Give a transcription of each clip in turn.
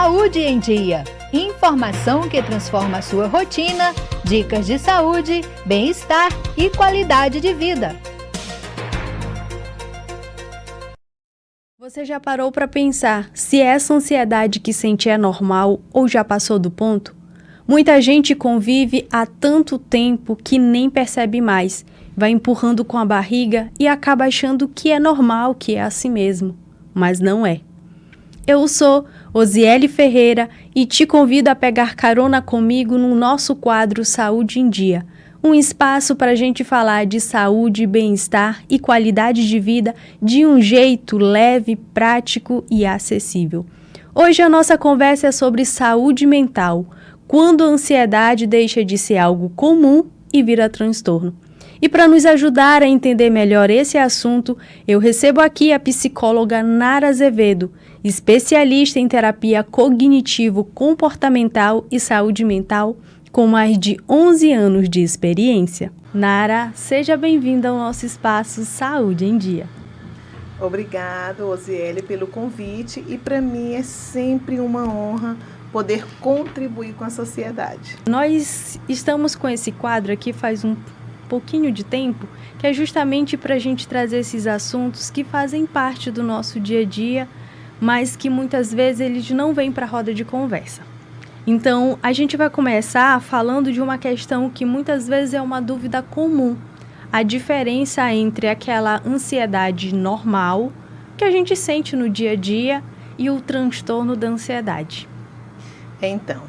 Saúde em Dia. Informação que transforma a sua rotina, dicas de saúde, bem-estar e qualidade de vida. Você já parou para pensar se essa ansiedade que sente é normal ou já passou do ponto? Muita gente convive há tanto tempo que nem percebe mais, vai empurrando com a barriga e acaba achando que é normal, que é assim mesmo, mas não é. Eu sou Osiele Ferreira e te convido a pegar carona comigo no nosso quadro Saúde em Dia, um espaço para a gente falar de saúde, bem-estar e qualidade de vida de um jeito leve, prático e acessível. Hoje a nossa conversa é sobre saúde mental, quando a ansiedade deixa de ser algo comum e vira transtorno. E para nos ajudar a entender melhor esse assunto, eu recebo aqui a psicóloga Nara Azevedo, especialista em terapia cognitivo-comportamental e saúde mental, com mais de 11 anos de experiência. Nara, seja bem-vinda ao nosso espaço Saúde em Dia. Obrigada, Osiele, pelo convite, e para mim é sempre uma honra poder contribuir com a sociedade. Nós estamos com esse quadro aqui faz um pouquinho de tempo, que é justamente para a gente trazer esses assuntos que fazem parte do nosso dia a dia, mas que muitas vezes eles não vêm para a roda de conversa. Então, a gente vai começar falando de uma questão que muitas vezes é uma dúvida comum, a diferença entre aquela ansiedade normal que a gente sente no dia a dia e o transtorno da ansiedade. Então,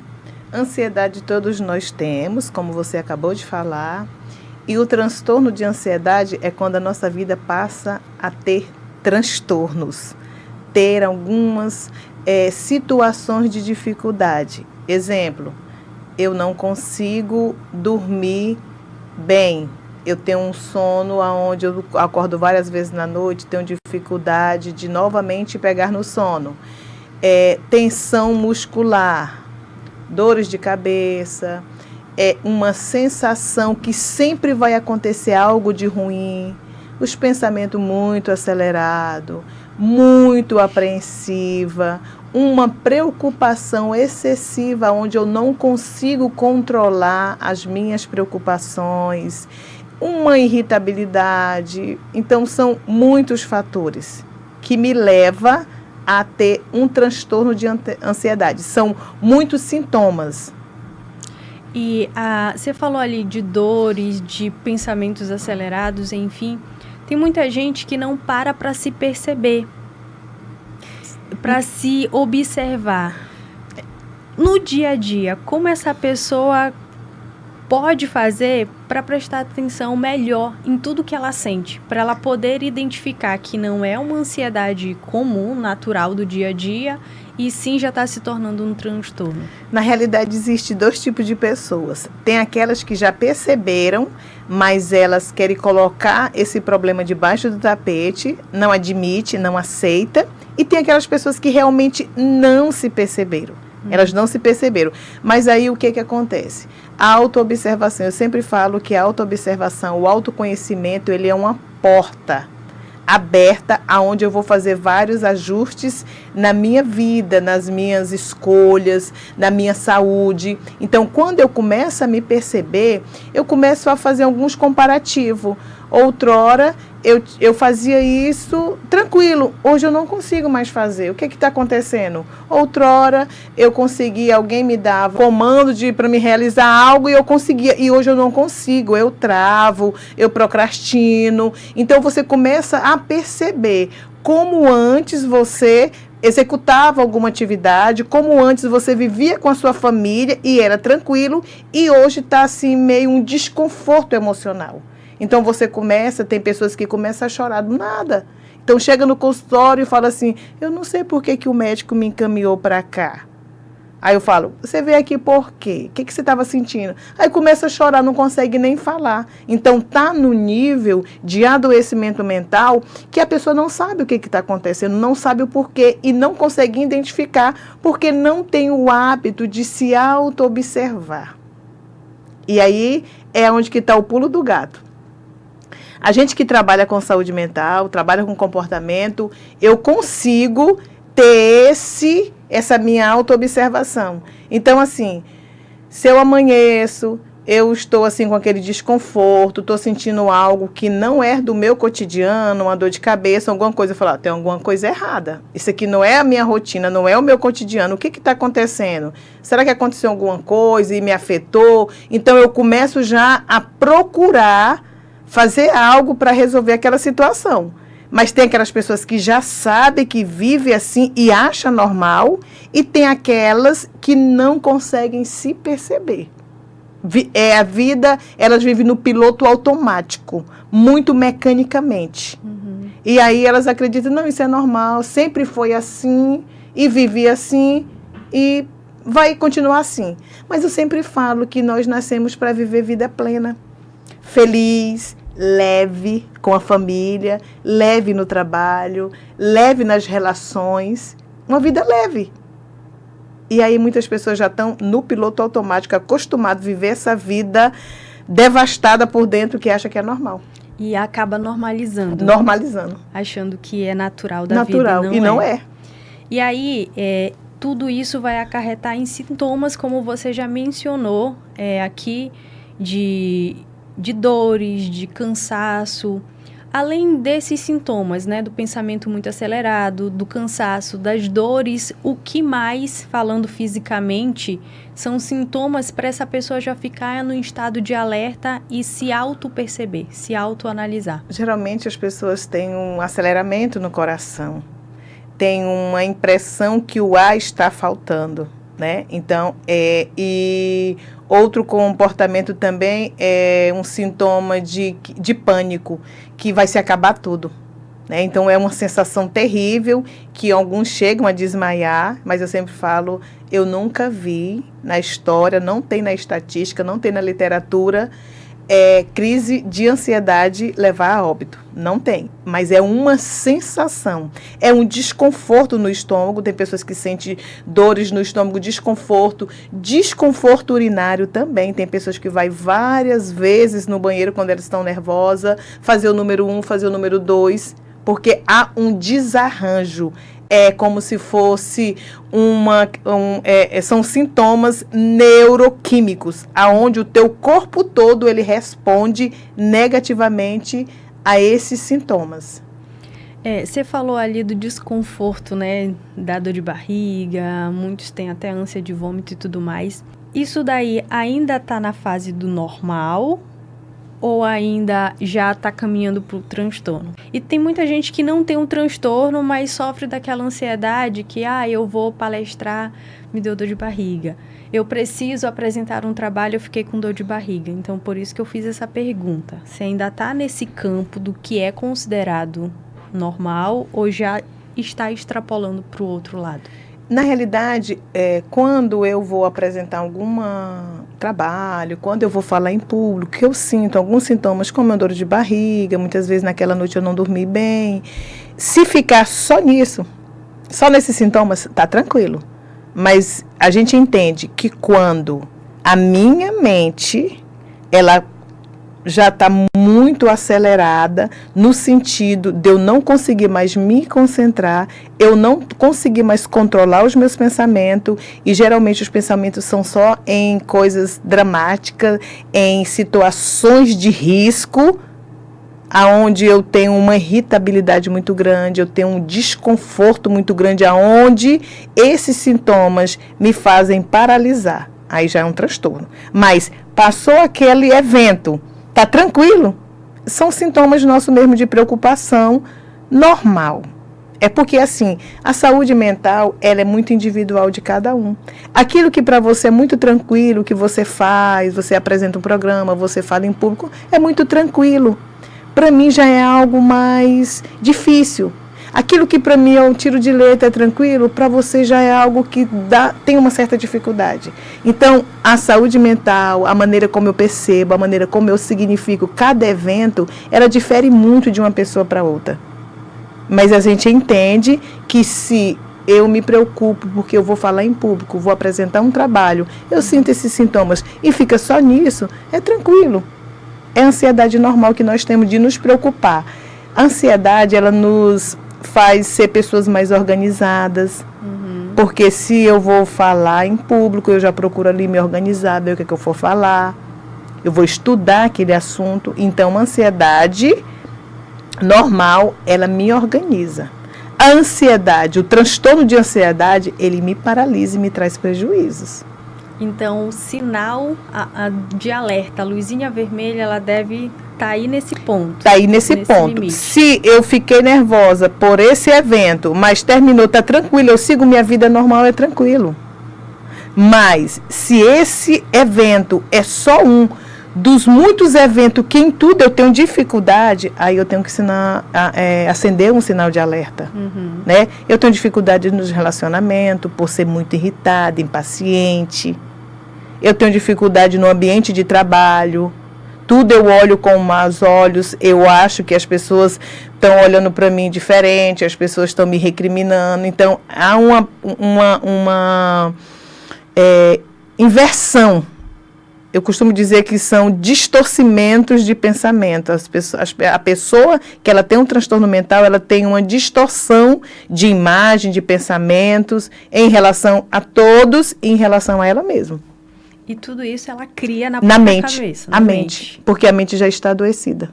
ansiedade todos nós temos, como você acabou de falar, e o transtorno de ansiedade é quando a nossa vida passa a ter transtornos, ter algumas situações de dificuldade. Exemplo, eu não consigo dormir bem, eu tenho um sono onde eu acordo várias vezes na noite, tenho dificuldade de novamente pegar no sono. Tensão muscular, dores de cabeça, uma sensação que sempre vai acontecer algo de ruim, os pensamentos muito acelerados, muito apreensiva, uma preocupação excessiva onde eu não consigo controlar as minhas preocupações, uma irritabilidade. Então são muitos fatores que me levam a ter um transtorno de ansiedade. São muitos sintomas. E você falou ali de dores, de pensamentos acelerados, enfim. Tem muita gente que não para se perceber, para se observar. No dia a dia, como essa pessoa pode fazer para prestar atenção melhor em tudo que ela sente, para ela poder identificar que não é uma ansiedade comum, natural do dia a dia, e sim já está se tornando um transtorno? Na realidade, existe dois tipos de pessoas. Tem aquelas que já perceberam, mas elas querem colocar esse problema debaixo do tapete, não admite, não aceita. E tem aquelas pessoas que realmente não se perceberam. Elas não se perceberam. Mas aí o que acontece? A autoobservação. Eu sempre falo que a autoobservação, o autoconhecimento, ele é uma porta aberta, aonde eu vou fazer vários ajustes na minha vida, nas minhas escolhas, na minha saúde. Então, quando eu começo a me perceber, eu começo a fazer alguns comparativos. Outrora, eu fazia isso tranquilo, hoje eu não consigo mais fazer. O que está acontecendo? Outrora, eu conseguia, alguém me dava comando para me realizar algo e eu conseguia, e hoje eu não consigo, eu travo, eu procrastino. Então, você começa a perceber como antes você executava alguma atividade, como antes você vivia com a sua família e era tranquilo, e hoje está assim meio um desconforto emocional. Então você tem pessoas que começam a chorar do nada. Então chega no consultório e fala assim, eu não sei por que o médico me encaminhou para cá. Aí eu falo, você veio aqui por quê? O que você estava sentindo? Aí começa a chorar, não consegue nem falar. Então está no nível de adoecimento mental que a pessoa não sabe o que está acontecendo, não sabe o porquê e não consegue identificar porque não tem o hábito de se auto-observar. E aí é onde que está o pulo do gato. A gente que trabalha com saúde mental, trabalha com comportamento, eu consigo ter essa minha autoobservação. Então, assim, se eu amanheço, eu estou assim com aquele desconforto, estou sentindo algo que não é do meu cotidiano, uma dor de cabeça, alguma coisa, eu falo, tem alguma coisa errada. Isso aqui não é a minha rotina, não é o meu cotidiano. O que está acontecendo? Será que aconteceu alguma coisa e me afetou? Então, eu começo já a procurar fazer algo para resolver aquela situação. Mas tem aquelas pessoas que já sabem que vivem assim e acham normal, e tem aquelas que não conseguem se perceber. A vida, elas vivem no piloto automático, muito mecanicamente. Uhum. E aí elas acreditam, não, isso é normal, sempre foi assim, e vivi assim, e vai continuar assim. Mas eu sempre falo que nós nascemos para viver vida plena, feliz, leve com a família, leve no trabalho, leve nas relações, uma vida leve. E aí muitas pessoas já estão no piloto automático, acostumadas a viver essa vida devastada por dentro, que acha que é normal. E acaba normalizando. Normalizando. Achando que é natural da vida. Natural, e não é. E aí, tudo isso vai acarretar em sintomas, como você já mencionou aqui, de dores, de cansaço. Além desses sintomas, né, do pensamento muito acelerado, do cansaço, das dores, o que mais, falando fisicamente, são sintomas para essa pessoa já ficar no estado de alerta e se auto-perceber, se auto-analisar? Geralmente as pessoas têm um aceleramento no coração, têm uma impressão que o ar está faltando, né? Então, e outro comportamento também é um sintoma de pânico, que vai se acabar tudo, né? Então, é uma sensação terrível, que alguns chegam a desmaiar, mas eu sempre falo, eu nunca vi na história, não tem na estatística, não tem na literatura, crise de ansiedade levar a óbito. Não tem, mas é uma sensação, é um desconforto no estômago. Tem pessoas que sentem dores no estômago, desconforto urinário também. Tem pessoas que vai várias vezes no banheiro quando elas estão nervosas, fazer o número 1, fazer o número 2, porque há um desarranjo. É como se fosse são sintomas neuroquímicos, aonde o teu corpo todo ele responde negativamente a esses sintomas. Você falou ali do desconforto, né, da dor de barriga, muitos têm até ânsia de vômito e tudo mais. Isso daí ainda está na fase do normal ou ainda já está caminhando para o transtorno? E tem muita gente que não tem um transtorno, mas sofre daquela ansiedade que, eu vou palestrar, me deu dor de barriga. Eu preciso apresentar um trabalho, eu fiquei com dor de barriga. Então, por isso que eu fiz essa pergunta. Você ainda está nesse campo do que é considerado normal ou já está extrapolando para o outro lado? Na realidade, quando eu vou apresentar algum trabalho, quando eu vou falar em público, que eu sinto alguns sintomas como a dor de barriga, muitas vezes naquela noite eu não dormi bem. Se ficar só nisso, só nesses sintomas, tá tranquilo. Mas a gente entende que quando a minha mente, ela já está muito acelerada, no sentido de eu não conseguir mais me concentrar, eu não conseguir mais controlar os meus pensamentos, e geralmente os pensamentos são só em coisas dramáticas, em situações de risco, aonde eu tenho uma irritabilidade muito grande, eu tenho um desconforto muito grande, aonde esses sintomas me fazem paralisar. Aí já é um transtorno. Mas passou aquele evento, tá tranquilo? São sintomas nossos mesmo de preocupação normal. É porque, assim, a saúde mental, ela é muito individual de cada um. Aquilo que para você é muito tranquilo, que você faz, você apresenta um programa, você fala em público, é muito tranquilo. Para mim já é algo mais difícil. Aquilo que para mim é um tiro de letra, é tranquilo, para você já é algo que tem uma certa dificuldade. Então, a saúde mental, a maneira como eu percebo, a maneira como eu significo cada evento, ela difere muito de uma pessoa para outra. Mas a gente entende que se eu me preocupo porque eu vou falar em público, vou apresentar um trabalho, eu sinto esses sintomas e fica só nisso, é tranquilo. É a ansiedade normal que nós temos de nos preocupar. A ansiedade, ela nos faz ser pessoas mais organizadas. Porque se eu vou falar em público, eu já procuro ali me organizar, ver o que eu for falar. Eu vou estudar aquele assunto. Então, a ansiedade normal, ela me organiza. A ansiedade, o transtorno de ansiedade, ele me paralisa e me traz prejuízos. Então, o sinal de alerta, a luzinha vermelha, ela deve estar aí nesse ponto. Está aí nesse ponto. Limite. Se eu fiquei nervosa por esse evento, mas terminou, está tranquilo, eu sigo minha vida normal, é tranquilo. Mas, se esse evento é só um dos muitos eventos que em tudo eu tenho dificuldade, aí eu tenho que acender um sinal de alerta. Né? Eu tenho dificuldade nos relacionamentos, por ser muito irritada, impaciente. Eu tenho dificuldade no ambiente de trabalho. Tudo eu olho com maus olhos. Eu acho que as pessoas estão olhando para mim diferente, as pessoas estão me recriminando. Então, há uma inversão. Eu costumo dizer que são distorcimentos de pensamento. A pessoa que ela tem um transtorno mental, ela tem uma distorção de imagem, de pensamentos em relação a todos e em relação a ela mesma. E tudo isso ela cria na própria mente, cabeça. Na mente, porque a mente já está adoecida.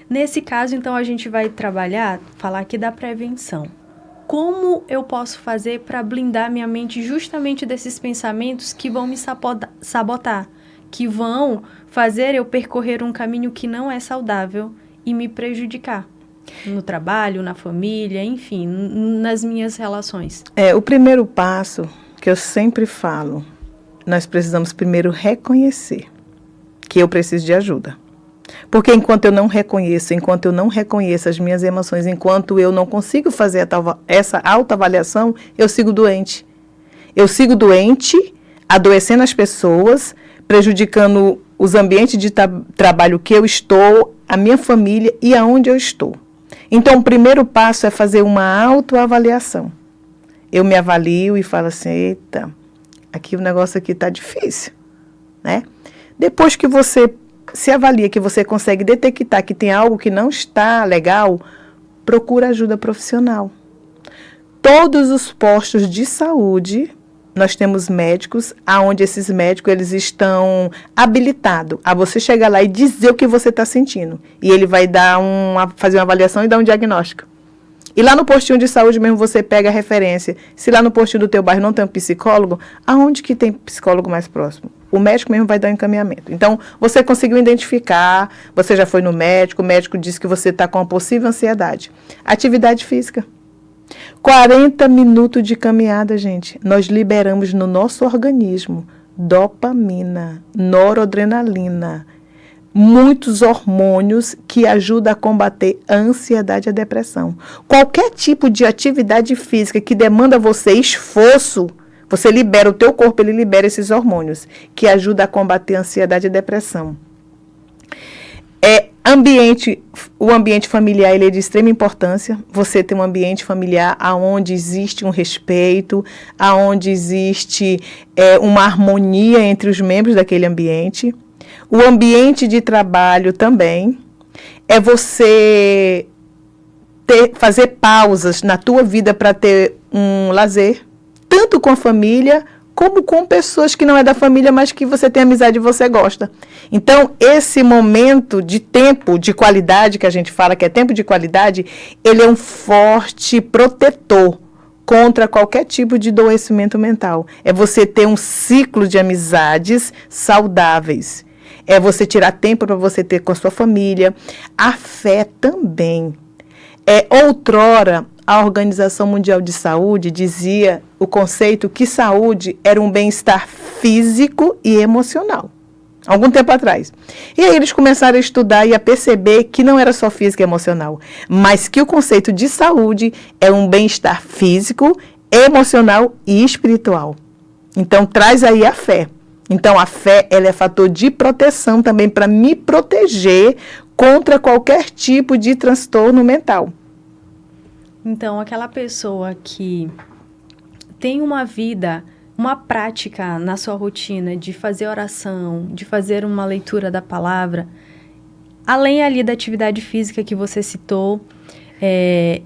Nesse caso, então, a gente vai falar aqui da prevenção. Como eu posso fazer para blindar minha mente justamente desses pensamentos que vão me sabotar? Que vão fazer eu percorrer um caminho que não é saudável e me prejudicar no trabalho, na família, enfim, nas minhas relações. O primeiro passo que eu sempre falo, nós precisamos primeiro reconhecer que eu preciso de ajuda. Porque enquanto eu não reconheço as minhas emoções, enquanto eu não consigo fazer essa autoavaliação, eu sigo doente. Eu sigo doente, adoecendo as pessoas, prejudicando os ambientes de trabalho que eu estou, a minha família e aonde eu estou. Então, o primeiro passo é fazer uma autoavaliação. Eu me avalio e falo assim, eita, aqui o negócio aqui está difícil, né? Depois que você se avalia, que você consegue detectar que tem algo que não está legal, procura ajuda profissional. Todos os postos de saúde, nós temos médicos, aonde esses médicos eles estão habilitados a você chegar lá e dizer o que você está sentindo. E ele vai fazer uma avaliação e dar um diagnóstico. E lá no postinho de saúde mesmo você pega a referência. Se lá no postinho do teu bairro não tem um psicólogo, aonde que tem psicólogo mais próximo? O médico mesmo vai dar um encaminhamento. Então, você conseguiu identificar, você já foi no médico, o médico disse que você está com uma possível ansiedade. Atividade física. 40 minutos de caminhada, gente. Nós liberamos no nosso organismo dopamina, noradrenalina, muitos hormônios que ajudam a combater a ansiedade e a depressão. Qualquer tipo de atividade física que demanda você esforço, você libera, o teu corpo ele libera esses hormônios que ajudam a combater a ansiedade e a depressão. O ambiente familiar ele é de extrema importância. Você tem um ambiente familiar onde existe um respeito, onde existe uma harmonia entre os membros daquele ambiente. O ambiente de trabalho também é você fazer pausas na tua vida para ter um lazer, tanto com a família como com pessoas que não é da família, mas que você tem amizade e você gosta. Então, esse momento de tempo de qualidade, que a gente fala que é tempo de qualidade, ele é um forte protetor contra qualquer tipo de adoecimento mental. É você ter um ciclo de amizades saudáveis. É você tirar tempo para você ter com a sua família. A fé também. Outrora, a Organização Mundial de Saúde dizia o conceito que saúde era um bem-estar físico e emocional. Algum tempo atrás. E aí eles começaram a estudar e a perceber que não era só físico e emocional, mas que o conceito de saúde é um bem-estar físico, emocional e espiritual. Então, traz aí a fé. Então, a fé ela é fator de proteção também para me proteger contra qualquer tipo de transtorno mental. Então, aquela pessoa que tem uma vida, uma prática na sua rotina de fazer oração, de fazer uma leitura da palavra, além ali da atividade física que você citou,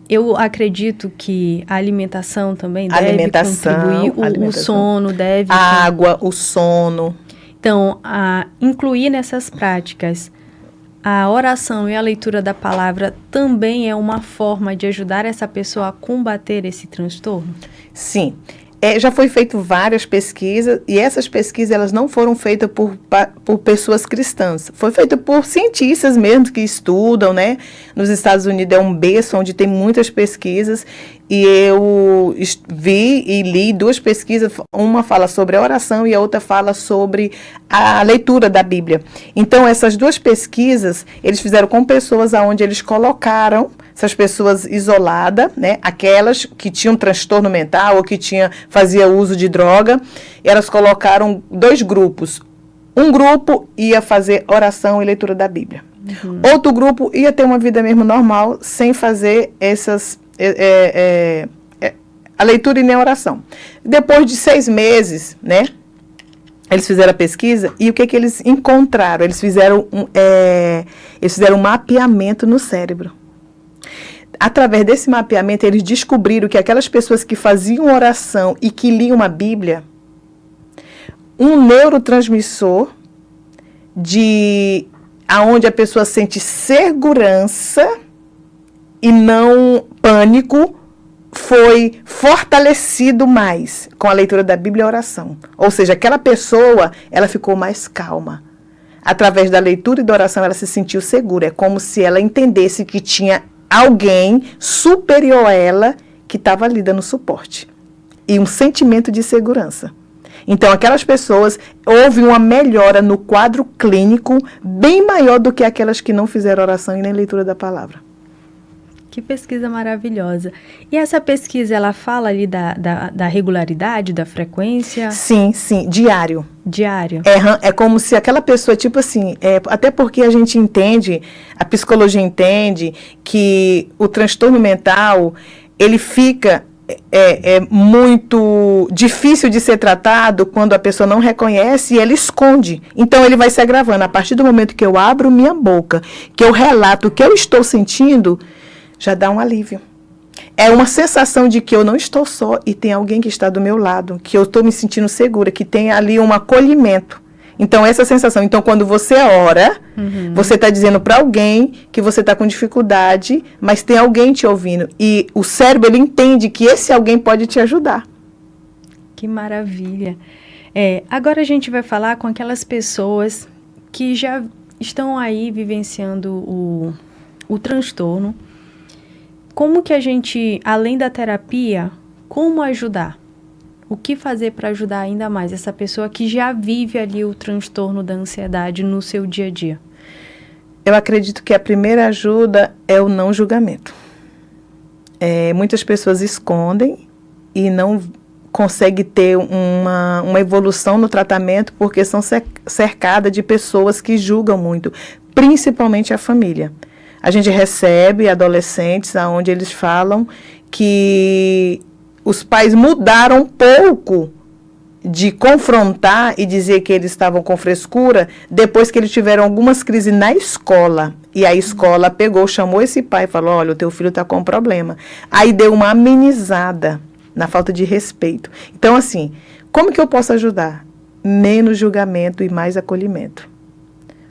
Eu acredito que a alimentação também deve contribuir, o sono deve... A água, o sono. Então, incluir nessas práticas a oração e a leitura da palavra também é uma forma de ajudar essa pessoa a combater esse transtorno? Sim. Já foi feito várias pesquisas, e essas pesquisas elas não foram feitas por pessoas cristãs. Foi feita por cientistas mesmo que estudam, né? Nos Estados Unidos é um berço onde tem muitas pesquisas, e eu vi e li 2 pesquisas, uma fala sobre a oração e a outra fala sobre a leitura da Bíblia. Então, essas 2 pesquisas, eles fizeram com pessoas onde eles colocaram essas pessoas isoladas, né, aquelas que tinham transtorno mental ou que fazia uso de droga, elas colocaram 2 grupos. Um grupo ia fazer oração e leitura da Bíblia. Uhum. Outro grupo ia ter uma vida mesmo normal, sem fazer a leitura e nem a oração. Depois de 6 meses, né, eles fizeram a pesquisa, e o que eles encontraram? Eles fizeram um mapeamento no cérebro. Através desse mapeamento, eles descobriram que aquelas pessoas que faziam oração e que liam a Bíblia, um neurotransmissor aonde a pessoa sente segurança e não pânico, foi fortalecido mais com a leitura da Bíblia e a oração. Ou seja, aquela pessoa, ela ficou mais calma. Através da leitura e da oração, ela se sentiu segura. É como se ela entendesse que tinha alguém superior a ela que estava ali dando suporte. E um sentimento de segurança. Então, aquelas pessoas, houve uma melhora no quadro clínico bem maior do que aquelas que não fizeram oração e nem leitura da palavra. Que pesquisa maravilhosa. E essa pesquisa, ela fala ali da regularidade, da frequência? Sim, diário. Diário. É como se aquela pessoa, tipo assim, até porque a gente entende, a psicologia entende que o transtorno mental, ele fica muito difícil de ser tratado quando a pessoa não reconhece e ela esconde. Então, ele vai se agravando. A partir do momento que eu abro minha boca, que eu relato o que eu estou sentindo, já dá um alívio. É uma sensação de que eu não estou só e tem alguém que está do meu lado, que eu estou me sentindo segura, que tem ali um acolhimento. Então, essa sensação. Então, quando você ora, você está dizendo para alguém que você está com dificuldade, mas tem alguém te ouvindo. E o cérebro, ele entende que esse alguém pode te ajudar. Que maravilha. Agora a gente vai falar com aquelas pessoas que já estão aí vivenciando o transtorno. Como que a gente, além da terapia, como ajudar? O que fazer para ajudar ainda mais essa pessoa que já vive ali o transtorno da ansiedade no seu dia a dia? Eu acredito que a primeira ajuda é o não julgamento. Muitas pessoas escondem e não conseguem ter uma evolução no tratamento porque são cercadas de pessoas que julgam muito, principalmente a família. A gente recebe adolescentes onde eles falam que os pais mudaram um pouco de confrontar e dizer que eles estavam com frescura depois que eles tiveram algumas crises na escola. E a escola pegou, chamou esse pai e falou, olha, o teu filho está com problema. Aí deu uma amenizada na falta de respeito. Então, assim, como que eu posso ajudar? Menos julgamento e mais acolhimento.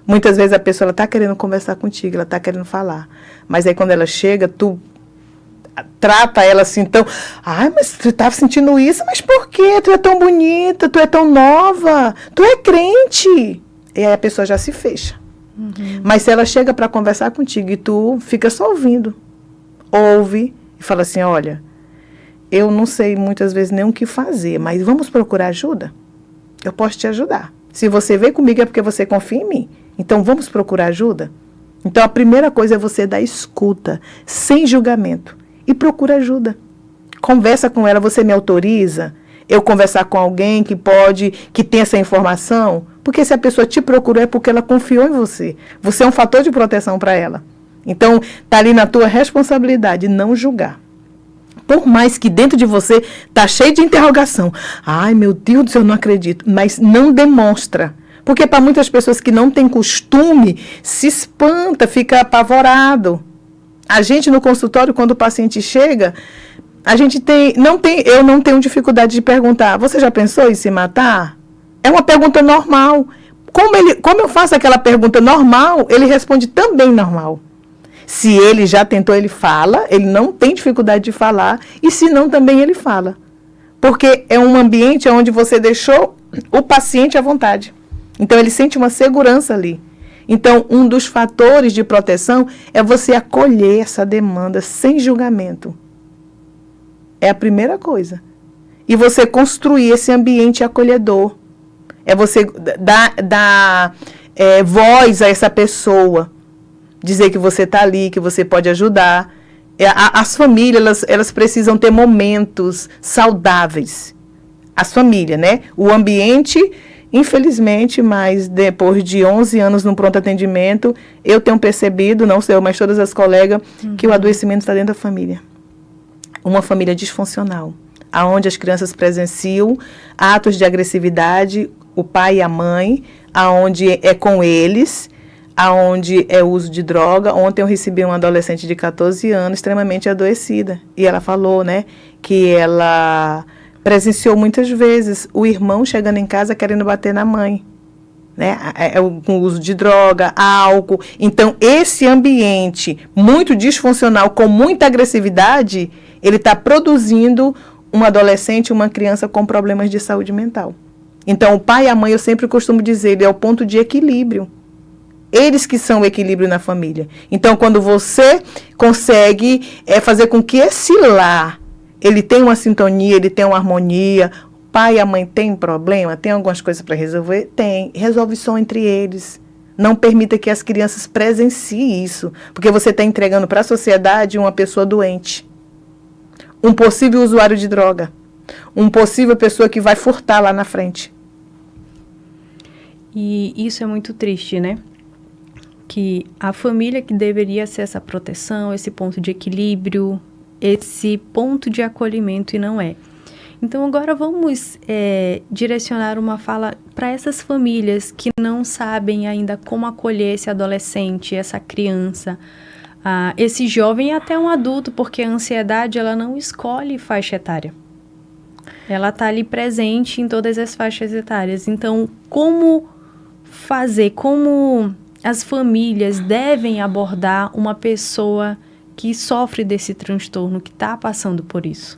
Muitas vezes a pessoa está querendo conversar contigo, ela está querendo falar. Mas aí quando ela chega, tu trata ela assim, então, mas tu está sentindo isso, mas por quê? Tu é tão bonita, tu é tão nova, tu é crente. E aí a pessoa já se fecha. Mas se ela chega para conversar contigo e tu fica só ouvindo, ouve e fala assim, olha, eu não sei muitas vezes nem o que fazer, mas vamos procurar ajuda? Eu posso te ajudar. Se você veio comigo é porque você confia em mim. Então, vamos procurar ajuda? Então, a primeira coisa é você dar escuta, sem julgamento. E procura ajuda. Conversa com ela, você me autoriza eu conversar com alguém que tem essa informação? Porque se a pessoa te procurou é porque ela confiou em você. Você é um fator de proteção para ela. Então, está ali na tua responsabilidade, não julgar. Por mais que dentro de você está cheio de interrogação. Ai, meu Deus do céu, eu não acredito. Mas não demonstra. Porque para muitas pessoas que não têm costume, se espanta, fica apavorado. A gente no consultório, quando o paciente chega, eu não tenho dificuldade de perguntar, você já pensou em se matar? É uma pergunta normal. Como eu faço aquela pergunta normal, ele responde também normal. Se ele já tentou, ele fala, ele não tem dificuldade de falar, e se não, também ele fala. Porque é um ambiente onde você deixou o paciente à vontade. Então, ele sente uma segurança ali. Então, um dos fatores de proteção é você acolher essa demanda sem julgamento. É a primeira coisa. E você construir esse ambiente acolhedor. É você dar voz a essa pessoa. Dizer que você está ali, que você pode ajudar. As famílias, elas precisam ter momentos saudáveis. As famílias, né? O ambiente, infelizmente, mas depois de 11 anos no pronto atendimento, eu tenho percebido, não sei eu, mas todas as colegas, que o adoecimento está dentro da família. Uma família disfuncional, aonde as crianças presenciam atos de agressividade, o pai e a mãe, aonde é com eles, aonde é uso de droga. Ontem eu recebi uma adolescente de 14 anos extremamente adoecida. E ela falou, né, que ela presenciou muitas vezes o irmão chegando em casa querendo bater na mãe, né, com o uso de droga, álcool. Então, esse ambiente muito disfuncional, com muita agressividade, ele está produzindo um adolescente, uma criança com problemas de saúde mental. Então, o pai e a mãe, eu sempre costumo dizer, ele é o ponto de equilíbrio. Eles que são o equilíbrio na família. Então, quando você consegue fazer com que esse lar, ele tenha uma sintonia, ele tenha uma harmonia, o pai e a mãe têm problema, tem algumas coisas para resolver? Tem. Resolve só entre eles. Não permita que as crianças presenciem isso, porque você está entregando para a sociedade uma pessoa doente. Um possível usuário de droga. Um possível pessoa que vai furtar lá na frente. E isso é muito triste, né? Que a família que deveria ser essa proteção, esse ponto de equilíbrio, esse ponto de acolhimento, e não é. Então, agora vamos direcionar uma fala para essas famílias que não sabem ainda como acolher esse adolescente, essa criança, esse jovem e até um adulto, porque a ansiedade, ela não escolhe faixa etária. Ela está ali presente em todas as faixas etárias. Então, como fazer, como as famílias devem abordar uma pessoa que sofre desse transtorno, que está passando por isso?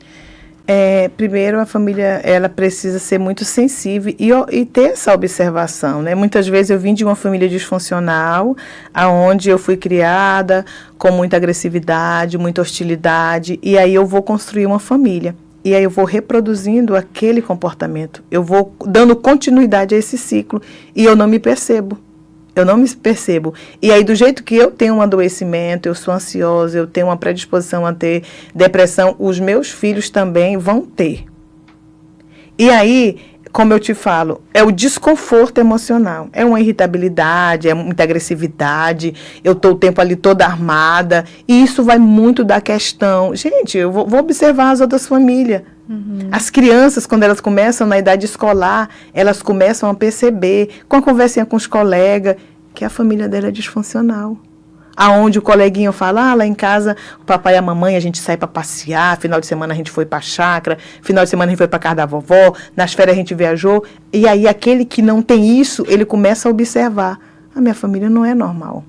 Primeiro, a família, ela precisa ser muito sensível e ter essa observação, né? Muitas vezes eu vim de uma família disfuncional, aonde eu fui criada com muita agressividade, muita hostilidade, e aí eu vou construir uma família. E aí eu vou reproduzindo aquele comportamento. Eu vou dando continuidade a esse ciclo e eu não me percebo. Eu não me percebo. E aí, do jeito que eu tenho um adoecimento, eu sou ansiosa, eu tenho uma predisposição a ter depressão, os meus filhos também vão ter. E aí, como eu te falo, é o desconforto emocional. É uma irritabilidade, é muita agressividade, eu estou o tempo ali toda armada. E isso vai muito da questão. Gente, eu vou observar as outras famílias. As crianças, quando elas começam na idade escolar, elas começam a perceber, com a conversinha com os colegas, que a família dela é disfuncional. Aonde o coleguinho fala, lá em casa, o papai e a mamãe, a gente sai para passear, final de semana a gente foi para a chácara, final de semana a gente foi para casa da vovó, nas férias a gente viajou. E aí aquele que não tem isso, ele começa a observar, a minha família não é normal.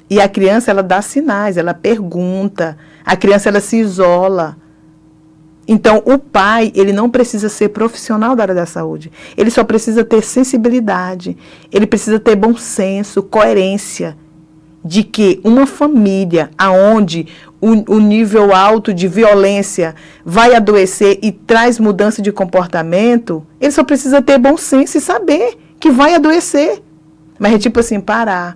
E a criança, ela dá sinais, ela pergunta, a criança, ela se isola. Então, o pai, ele não precisa ser profissional da área da saúde. Ele só precisa ter sensibilidade. Ele precisa ter bom senso, coerência. De que uma família onde o nível alto de violência vai adoecer e traz mudança de comportamento, ele só precisa ter bom senso e saber que vai adoecer. Mas é tipo assim, parar.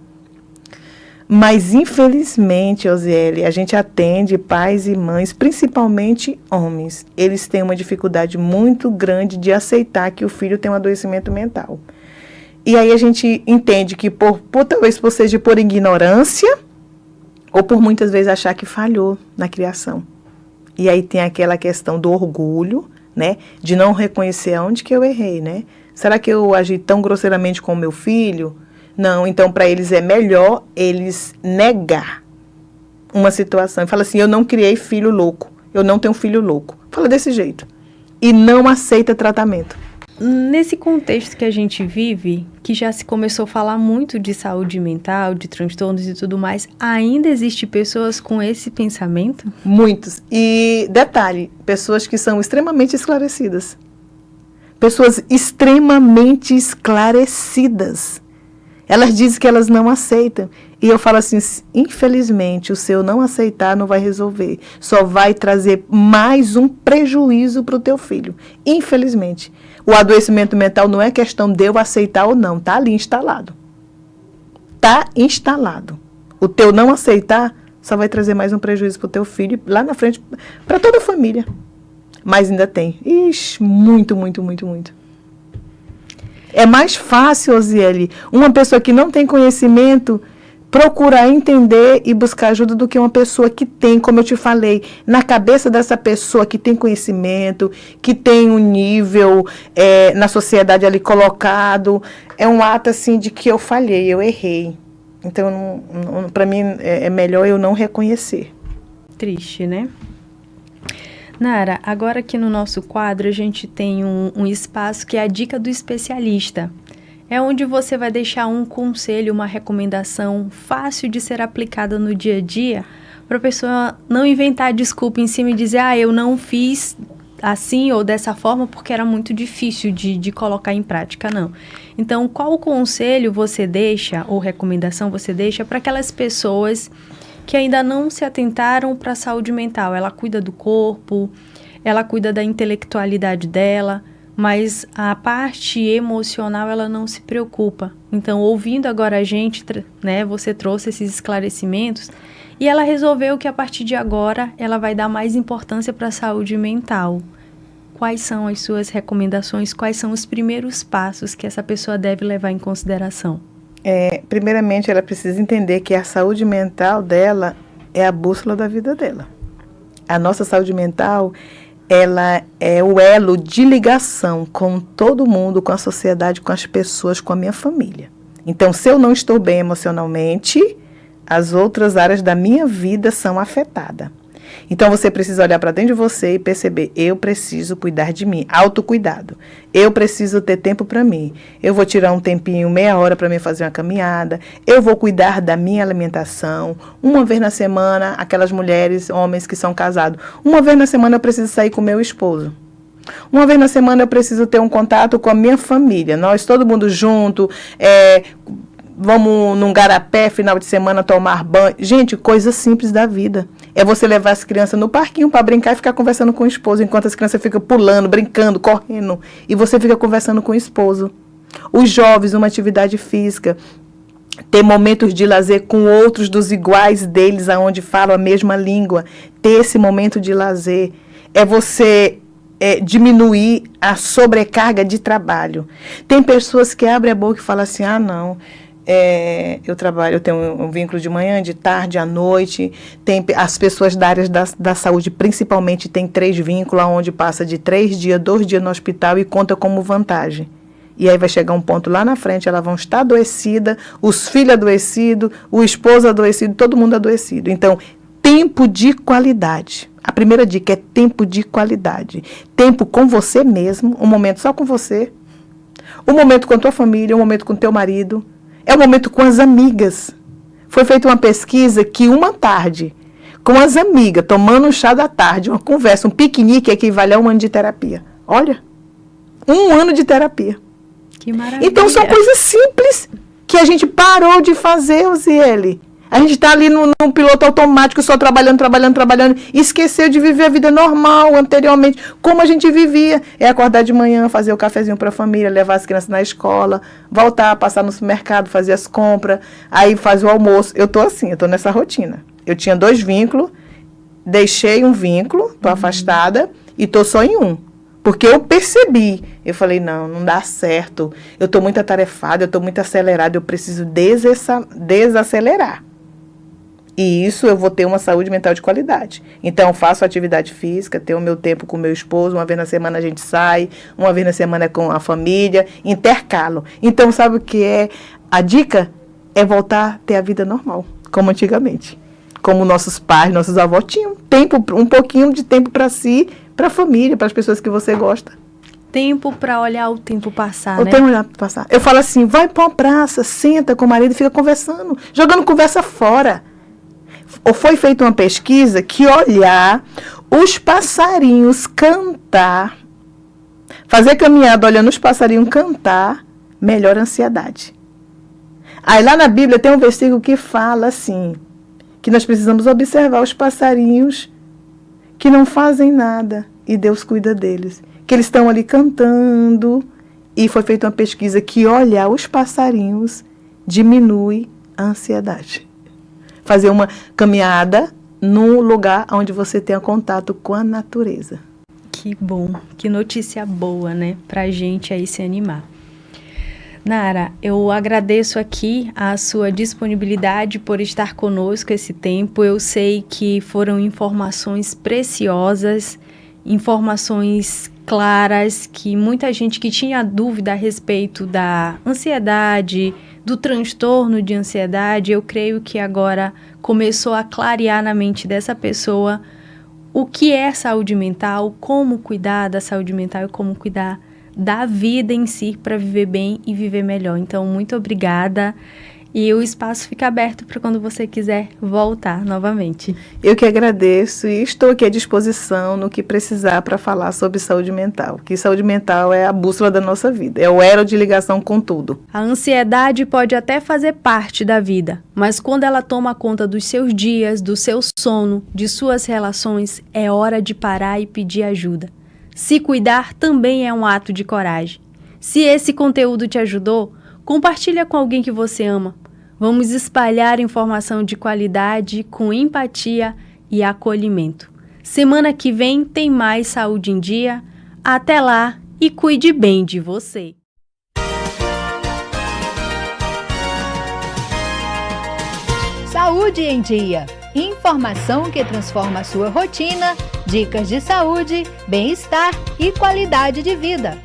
Mas, infelizmente, Osiele, a gente atende pais e mães, principalmente homens. Eles têm uma dificuldade muito grande de aceitar que o filho tem um adoecimento mental. E aí a gente entende que, talvez seja por ignorância, ou por muitas vezes achar que falhou na criação. E aí tem aquela questão do orgulho, né? De não reconhecer aonde que eu errei, né? Será que eu agi tão grosseiramente com o meu filho? Não, então para eles é melhor eles negar. uma situação e fala assim, eu não criei filho louco, eu não tenho filho louco. Fala desse jeito. E não aceita tratamento. Nesse contexto que a gente vive, que já se começou a falar muito de saúde mental, de transtornos e tudo mais, ainda existe pessoas com esse pensamento? Muitos. E, detalhe, pessoas que são extremamente esclarecidas. Pessoas extremamente esclarecidas. Elas dizem que elas não aceitam. E eu falo assim, infelizmente, o seu não aceitar não vai resolver. Só vai trazer mais um prejuízo para o teu filho. Infelizmente. O adoecimento mental não é questão de eu aceitar ou não. Está ali instalado. Está instalado. O teu não aceitar só vai trazer mais um prejuízo para o teu filho. Lá na frente, para toda a família. Mas ainda tem. Ixi, muito, muito, muito, muito. É mais fácil, Osiele, uma pessoa que não tem conhecimento procurar entender e buscar ajuda do que uma pessoa que tem, como eu te falei, na cabeça dessa pessoa que tem conhecimento, que tem um nível na sociedade ali colocado. É um ato assim de que eu falhei, eu errei. Então, para mim, é melhor eu não reconhecer. Triste, né? Nara, agora aqui no nosso quadro a gente tem um espaço que é a dica do especialista. É onde você vai deixar um conselho, uma recomendação fácil de ser aplicada no dia a dia, para a pessoa não inventar desculpa em cima e dizer, eu não fiz assim ou dessa forma porque era muito difícil de colocar em prática, não. Então, qual conselho você deixa, ou recomendação você deixa, para aquelas pessoas que ainda não se atentaram para a saúde mental? Ela cuida do corpo, ela cuida da intelectualidade dela, mas a parte emocional ela não se preocupa. Então, ouvindo agora a gente, né, você trouxe esses esclarecimentos e ela resolveu que a partir de agora ela vai dar mais importância para a saúde mental. Quais são as suas recomendações? Quais são os primeiros passos que essa pessoa deve levar em consideração? Primeiramente, ela precisa entender que a saúde mental dela é a bússola da vida dela. A nossa saúde mental, ela é o elo de ligação com todo mundo, com a sociedade, com as pessoas, com a minha família. Então, se eu não estou bem emocionalmente, as outras áreas da minha vida são afetadas. Então, você precisa olhar para dentro de você e perceber, eu preciso cuidar de mim, autocuidado. Eu preciso ter tempo para mim. Eu vou tirar um tempinho, meia hora para mim fazer uma caminhada. Eu vou cuidar da minha alimentação. Uma vez na semana, aquelas mulheres, homens que são casados, uma vez na semana eu preciso sair com meu esposo. Uma vez na semana eu preciso ter um contato com a minha família. Nós, todo mundo junto, vamos num garapé, final de semana, tomar banho. Gente, coisas simples da vida. É você levar as crianças no parquinho para brincar e ficar conversando com o esposo, enquanto as crianças ficam pulando, brincando, correndo, e você fica conversando com o esposo. Os jovens, uma atividade física, ter momentos de lazer com outros dos iguais deles, aonde falam a mesma língua, ter esse momento de lazer. É você diminuir a sobrecarga de trabalho. Tem pessoas que abrem a boca e falam assim, não... eu tenho um vínculo de manhã, de tarde, à noite. Tem as pessoas da área da saúde, principalmente, tem 3 vínculos, onde passa de 3 dias, 2 dias no hospital e conta como vantagem. E aí vai chegar um ponto lá na frente, elas vão estar adoecidas, os filhos adoecidos, o esposo adoecido, todo mundo adoecido. Então, tempo de qualidade. A primeira dica é tempo de qualidade. Tempo com você mesmo, um momento só com você, um momento com a tua família, um momento com o teu marido. É o momento com as amigas. Foi feita uma pesquisa que uma tarde, com as amigas, tomando um chá da tarde, uma conversa, um piquenique, equivale a 1 ano de terapia. Olha, 1 ano de terapia. Que maravilha. Então, são coisas simples que a gente parou de fazer, Osiele. A gente está ali no piloto automático, só trabalhando, e esqueceu de viver a vida normal anteriormente, como a gente vivia. É acordar de manhã, fazer o cafezinho para a família, levar as crianças na escola, voltar, passar no supermercado, fazer as compras, aí faz o almoço. Eu estou assim, eu estou nessa rotina. Eu tinha 2 vínculos, deixei um vínculo, estou afastada, e estou só em um. Porque eu percebi, eu falei, não dá certo, eu estou muito atarefada, eu estou muito acelerada, eu preciso desacelerar. E isso eu vou ter uma saúde mental de qualidade. Então, eu faço atividade física, tenho o meu tempo com o meu esposo, uma vez na semana a gente sai, uma vez na semana é com a família, intercalo. Então, sabe o que é? A dica é voltar a ter a vida normal, como antigamente. como nossos pais, nossos avós tinham tempo, um pouquinho de tempo para si, para a família, para as pessoas que você gosta. Tempo para olhar o tempo passar, O né? tempo olhar para passar. Eu falo assim, vai para uma praça, senta com o marido e fica conversando, jogando conversa fora. Ou foi feita uma pesquisa que olhar os passarinhos cantar, fazer caminhada olhando os passarinhos cantar, melhora a ansiedade. Aí lá na Bíblia tem um versículo que fala assim, que nós precisamos observar os passarinhos que não fazem nada e Deus cuida deles. Que eles estão ali cantando e foi feita uma pesquisa que olhar os passarinhos diminui a ansiedade. Fazer uma caminhada num lugar onde você tenha contato com a natureza. Que bom, que notícia boa, né? Pra gente aí se animar. Nara, eu agradeço aqui a sua disponibilidade por estar conosco esse tempo. Eu sei que foram informações preciosas, informações claras, que muita gente que tinha dúvida a respeito da ansiedade, do transtorno de ansiedade, eu creio que agora começou a clarear na mente dessa pessoa o que é saúde mental, como cuidar da saúde mental e como cuidar da vida em si para viver bem e viver melhor. Então, muito obrigada. E o espaço fica aberto para quando você quiser voltar novamente. Eu que agradeço e estou aqui à disposição no que precisar para falar sobre saúde mental. Que saúde mental é a bússola da nossa vida, é o elo de ligação com tudo. A ansiedade pode até fazer parte da vida, mas quando ela toma conta dos seus dias, do seu sono, de suas relações, é hora de parar e pedir ajuda. Se cuidar também é um ato de coragem. Se esse conteúdo te ajudou, compartilha com alguém que você ama. Vamos espalhar informação de qualidade com empatia e acolhimento. Semana que vem tem mais Saúde em Dia. Até lá e cuide bem de você. Saúde em Dia. Informação que transforma a sua rotina, dicas de saúde, bem-estar e qualidade de vida.